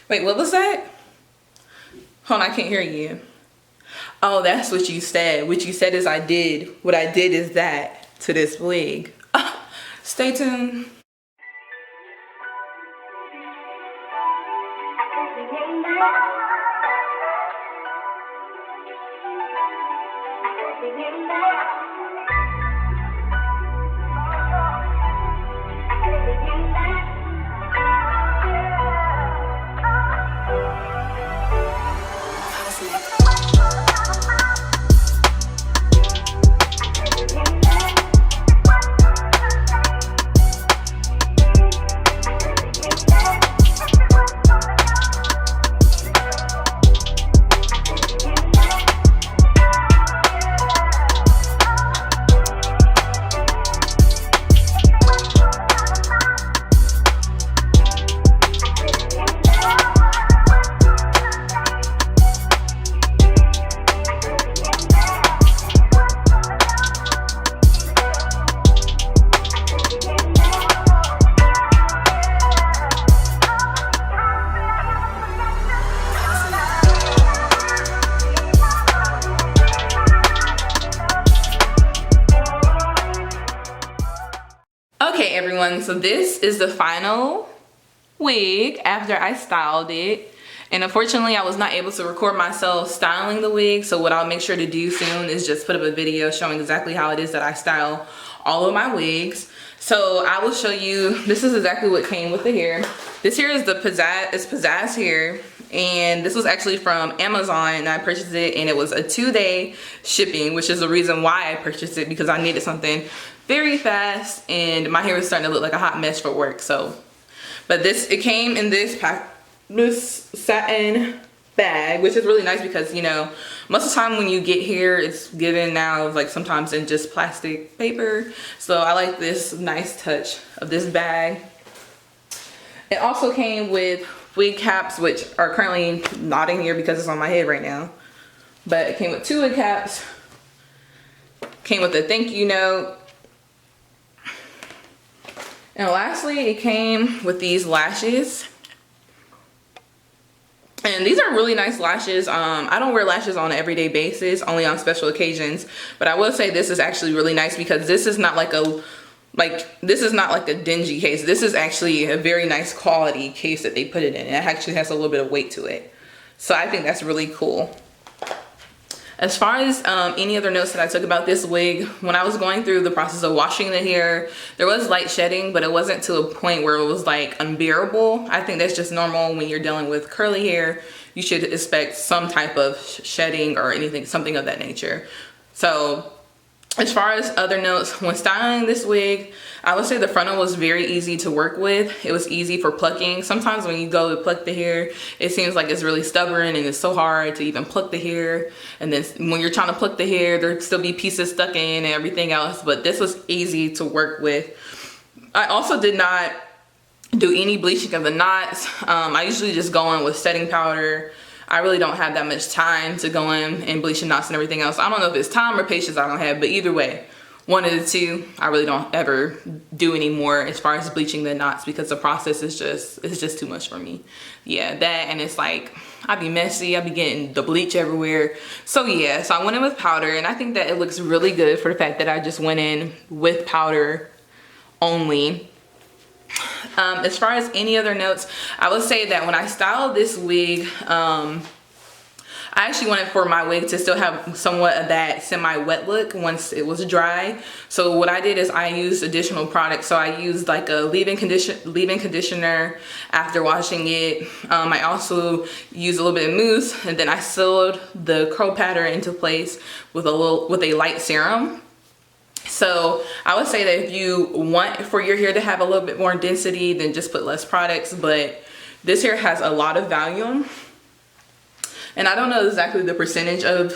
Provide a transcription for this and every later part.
Wait, what was that? Hold on, I can't hear you. Oh, that's what you said. What you said is I did. What I did is that to this wig. Stay tuned. Okay everyone, so this is the final wig after I styled it, and unfortunately I was not able to record myself styling the wig, so what I'll make sure to do soon is just put up a video showing exactly how it is that I style all of my wigs. So I will show you, this is exactly what came with the hair. This here is the Pizazz, it's Pizazz hair, and this was actually from Amazon, and I purchased it, and it was a 2-day shipping, which is the reason why I purchased it, because I needed something very fast and my hair was starting to look like a hot mess for work. So but it came in this satin bag, which is really nice because, you know, most of the time when you get here it's given now like sometimes in just plastic paper, so I like this nice touch of this bag. It also came with wig caps, which are currently not in here because it's on my head right now, but it came with 2 wig caps, came with a thank you note. And lastly, it came with these lashes. And these are really nice lashes. I don't wear lashes on an everyday basis, only on special occasions. But I will say this is actually really nice because this is not like a dingy case. This is actually a very nice quality case that they put it in. It actually has a little bit of weight to it. So I think that's really cool. As far as any other notes that I took about this wig, when I was going through the process of washing the hair, there was light shedding, but it wasn't to a point where it was like unbearable. I think that's just normal when you're dealing with curly hair. You should expect some type of shedding or anything, something of that nature. So as far as other notes, when styling this wig, I would say the frontal was very easy to work with. It was easy for plucking. Sometimes when you go to pluck the hair, it seems like it's really stubborn and it's so hard to even pluck the hair. And then when you're trying to pluck the hair, there'd still be pieces stuck in and everything else, but this was easy to work with. I also did not do any bleaching of the knots. I usually just go in with setting powder. I really don't have that much time to go in and bleach the knots and everything else. I don't know if it's time or patience I don't have, but either way, one of the two, I really don't ever do anymore as far as bleaching the knots because the process is just too much for me. Yeah, that, and it's like, I be messy, I be getting the bleach everywhere. So yeah, so I went in with powder, and I think that it looks really good for the fact that I just went in with powder only. As far as any other notes, I would say that when I styled this wig, I actually wanted for my wig to still have somewhat of that semi-wet look once it was dry. So what I did is I used additional products. So I used like a leave-in conditioner after washing it. I also used a little bit of mousse, and then I sealed the curl pattern into place with a light serum. So I would say that if you want for your hair to have a little bit more density, then just put less products, but this hair has a lot of volume. And I don't know exactly the percentage of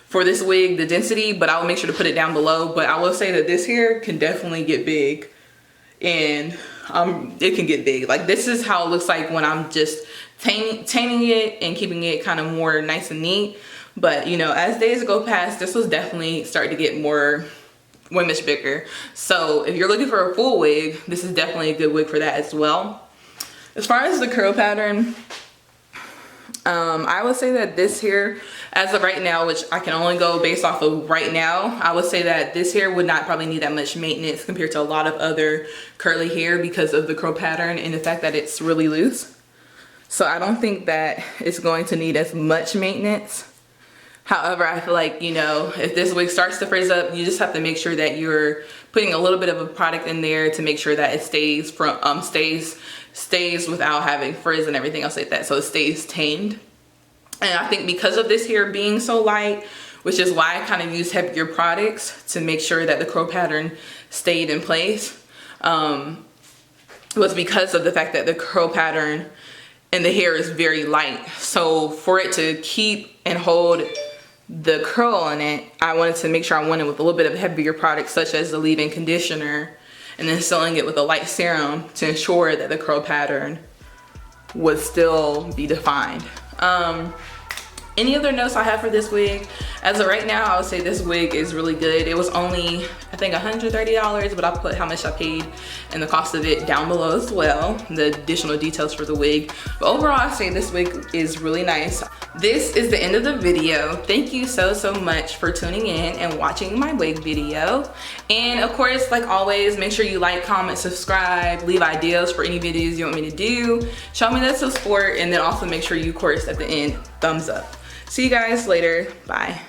for this wig, the density, but I'll make sure to put it down below. But I will say that this hair can definitely get big, and it can get big. Like, this is how it looks like when I'm just taming it and keeping it kind of more nice and neat. But you know, as days go past, this was definitely starting to get much bigger. So if you're looking for a full wig, this is definitely a good wig for that as well. As far as the curl pattern, I would say that this hair, as of right now, which I can only go based off of right now, I would say that this hair would not probably need that much maintenance compared to a lot of other curly hair because of the curl pattern and the fact that it's really loose. So I don't think that it's going to need as much maintenance. However, I feel like, you know, if this wig starts to frizz up, you just have to make sure that you're putting a little bit of a product in there to make sure that it stays from stays without having frizz and everything else like that, so it stays tamed. And I think because of this hair being so light, which is why I kind of use heavier products to make sure that the curl pattern stayed in place, was because of the fact that the curl pattern and the hair is very light. So for it to keep and hold the curl in it, I wanted to make sure I went in with a little bit of heavier products such as the leave-in conditioner, and then sealing it with a light serum to ensure that the curl pattern would still be defined. Any other notes I have for this wig? As of right now, I would say this wig is really good. It was only, I think, $130, but I'll put how much I paid and the cost of it down below as well, the additional details for the wig. But overall, I say this wig is really nice. This is the end of the video. Thank you so much for tuning in and watching my wig video. And of course, like always, make sure you like, comment, subscribe, leave ideas for any videos you want me to do. Show me that support, and then also make sure you, of course, at the end, thumbs up. See you guys later. Bye.